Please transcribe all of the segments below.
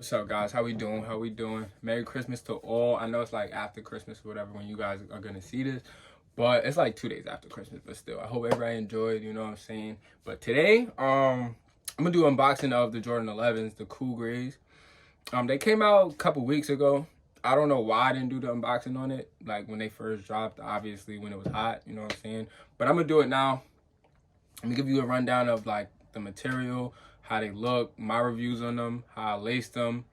What's up, guys? How we doing? How we doing? Merry Christmas to all. I know it's like after Christmas or whatever when you guys are gonna see this, but it's like 2 days after Christmas. But still, I hope everybody enjoyed. You know what I'm saying? But today, I'm gonna do unboxing of the Jordan 11s, the Cool Grays. They came out a couple weeks ago. I don't know why I didn't do the unboxing on it, like when they first dropped. Obviously, when it was hot. You know what I'm saying? But I'm gonna do it now. I'm gonna give you a rundown of like the material, how they look, my reviews on them, how I laced them,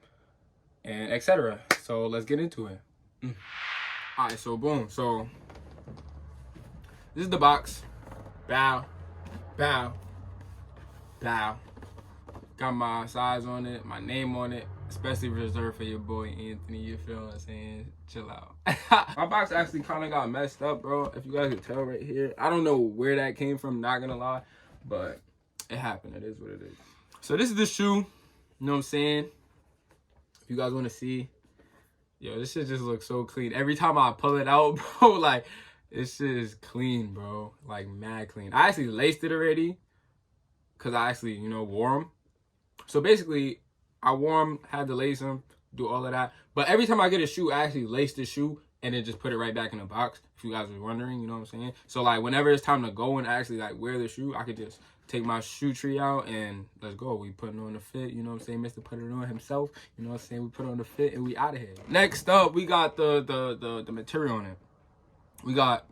and etc. So let's get into it. All right, so boom. So this is the box. Bow, bow, bow. Got my size on it, my name on it, especially reserved for your boy Anthony. You feel what I'm saying? Chill out. My box actually kind of got messed up, bro. If you guys can tell right here, I don't know where that came from. Not gonna lie, but it happened. It is what it is. So this is the shoe. You know what I'm saying? If you guys want to see, yo, this shit just looks so clean. Every time I pull it out, bro, like, this shit is clean, bro. Like, mad clean. I actually laced it already because I actually, wore them. So basically, I wore them, had to lace them, do all of that. But every time I get a shoe, I actually lace the shoe and then just put it right back in the box, if you guys were wondering, you know what I'm saying? So, like, whenever it's time to go and actually, like, wear the shoe, I could just take my shoe tree out and let's go. We putting on the fit, you know what I'm saying? Mr. Put It On himself, you know what I'm saying? We put on the fit and we out of here. Next up, we got the material on it. We got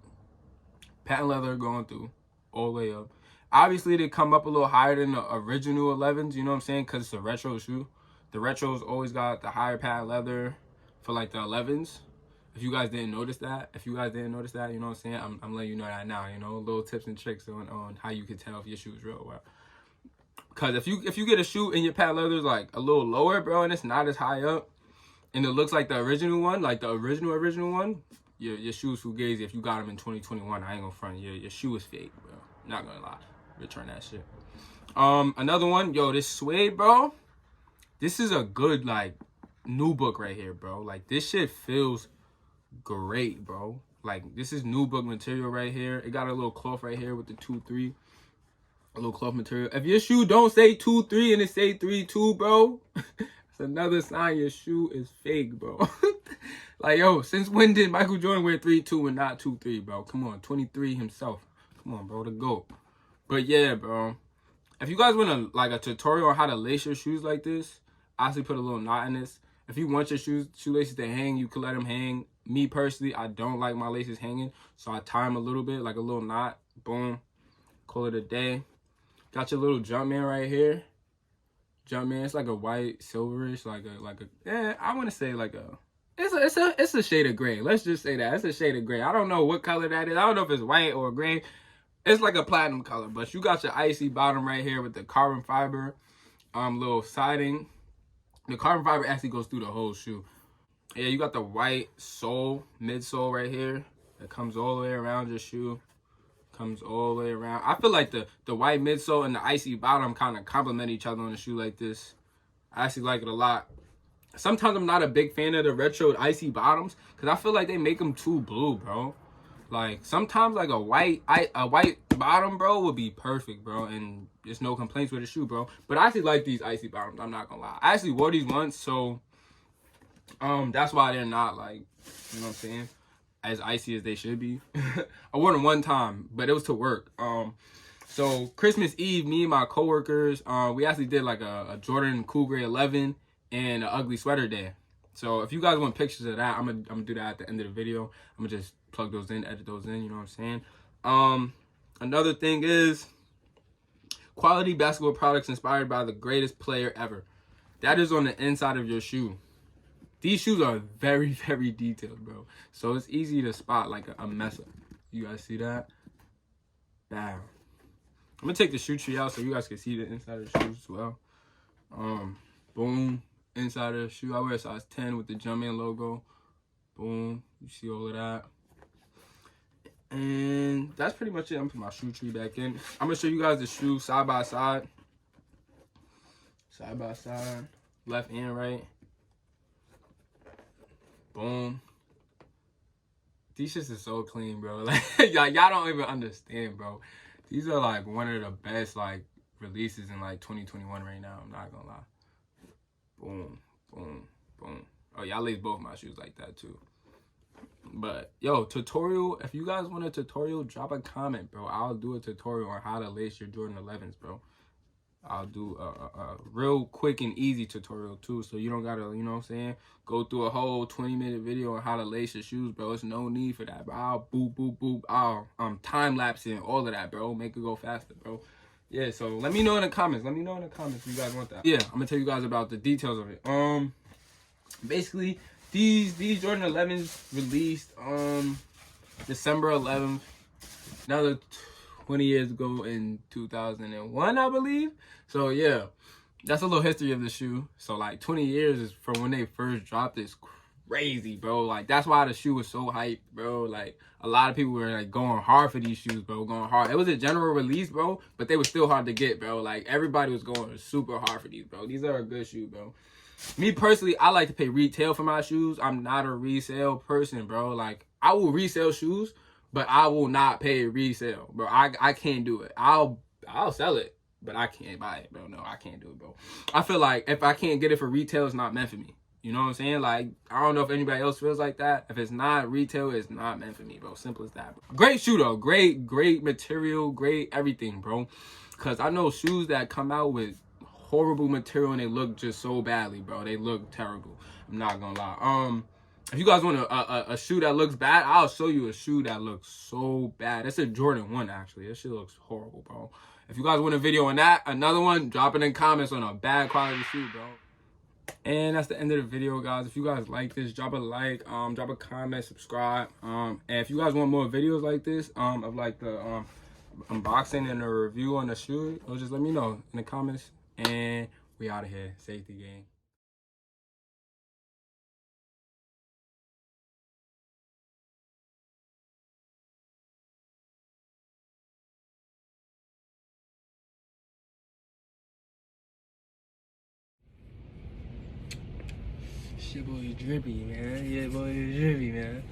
patent leather going through all the way up. Obviously, they come up a little higher than the original 11s, you know what I'm saying? Because it's a retro shoe. The retros always got the higher patent leather for like the 11s. If you guys didn't notice that, you know what I'm saying? I'm letting you know that now, little tips and tricks on how you can tell if your shoe is real well. Because if you get a shoe and your patent leather is like a little lower, bro, and it's not as high up, and it looks like the original one, like the original one, your shoe's fugazi. If you got them in 2021, I ain't gonna front. Your shoe is fake, bro. Not gonna lie. Return that shit. Another one, yo, this suede, bro. This is a good, like, nubuck right here, bro. Like, this shit feels great, bro. Like, this is nubuck material right here. It got a little cloth right here with the 2-3. A little cloth material. If your shoe don't say 2-3 and it say 3-2, bro, it's another sign your shoe is fake, bro. Like, yo, since when did Michael Jordan wear 3-2 and not 2-3, bro? Come on, 23 himself. Come on, bro, the GOAT. But yeah, bro. If you guys want like a tutorial on how to lace your shoes like this, I actually put a little knot in this. If you want your shoelaces to hang, you can let them hang. Me personally, I don't like my laces hanging, so I tie them a little bit, like a little knot. Boom. Call it a day. Got your little Jumpman right here. Jumpman, it's like a white, silverish, I want to say like a, it's a shade of gray. Let's just say that. It's a shade of gray. I don't know what color that is. I don't know if it's white or gray. It's like a platinum color, but you got your icy bottom right here with the carbon fiber little siding. The carbon fiber actually goes through the whole shoe. Yeah, you got the white sole, midsole right here that comes all the way around your shoe. Comes all the way around. I feel like the white midsole and the icy bottom kind of complement each other on a shoe like this. I actually like it a lot. Sometimes I'm not a big fan of the retro icy bottoms because I feel like they make them too blue, bro. Like, sometimes, like, a white bottom, bro, would be perfect, bro. And there's no complaints with the shoe, bro. But I actually like these icy bottoms. I'm not gonna lie. I actually wore these once, so that's why they're not, like, you know what I'm saying, as icy as they should be. I wore them one time, but it was to work. So Christmas Eve, me and my coworkers, we actually did, like, a Jordan Cool Gray 11 and an ugly sweater day. So if you guys want pictures of that, I'm gonna do that at the end of the video. I'm gonna just plug those in, edit those in, you know what I'm saying? Another thing is quality basketball products inspired by the greatest player ever. That is on the inside of your shoe. These shoes are very, very detailed, bro. So it's easy to spot like a mess up. You guys see that? Bam. I'm gonna take the shoe tree out so you guys can see the inside of the shoes as well. Boom. Inside of the shoe, I wear a size 10 with the Jumpman logo. Boom, you see all of that. And that's pretty much it. I'm putting my shoe tree back in. I'm gonna show you guys the shoe side by side. Side by side, left and right. Boom. These shits are so clean, bro. Like, y'all don't even understand, bro. These are like one of the best like releases in like 2021 right now. I'm not gonna lie. Boom, But y'all lace both my shoes like that too. But yo, tutorial, if you guys want a tutorial, drop a comment, bro. I'll do a tutorial on how to lace your Jordan 11s, bro. I'll do a real quick and easy tutorial too, so you don't gotta, you know what I'm saying, go through a whole 20-minute video on how to lace your shoes, bro. It's no need for that, bro. I'll boop, boop, boop. I'll time-lapsing all of that, bro. Make it go faster, bro. Yeah, so let me know in the comments. Let me know in the comments if you guys want that. Yeah, I'm gonna tell you guys about the details of it. Basically, these Jordan 11s released December 11th. Another 20 years ago in 2001, I believe. So yeah, that's a little history of the shoe. So like 20 years is from when they first dropped. It's crazy, bro. Like that's why the shoe was so hyped, bro. Like a lot of people were like going hard for these shoes, bro. Going hard. It was a general release, bro, but they were still hard to get, bro. Like everybody was going super hard for these, bro. These are a good shoe, bro. Me personally, I like to pay retail for my shoes. I'm not a resale person, bro. Like I will resell shoes, but I will not pay resale, bro. I can't do it. I'll sell it, but I can't buy it, bro. No, I can't do it, bro. I feel like if I can't get it for retail, it's not meant for me. You know what I'm saying? Like, I don't know if anybody else feels like that. If it's not retail, it's not meant for me, bro. Simple as that, bro. Great shoe, though. Great material. Great everything, bro. Because I know shoes that come out with horrible material and they look just so badly, bro. They look terrible. I'm not gonna lie. If you guys want a shoe that looks bad, I'll show you a shoe that looks so bad. It's a Jordan 1, actually. That shit looks horrible, bro. If you guys want a video on that, another one, drop it in comments on a bad quality shoe, bro. And that's the end of the video, guys. If you guys like this, drop a like, drop a comment, subscribe. And if you guys want more videos like this, of like the unboxing and a review on the shoe, or just let me know in the comments. And we out of here. Safety gang. It's your boy Drippy, man. Yeah, boy Drippy, man.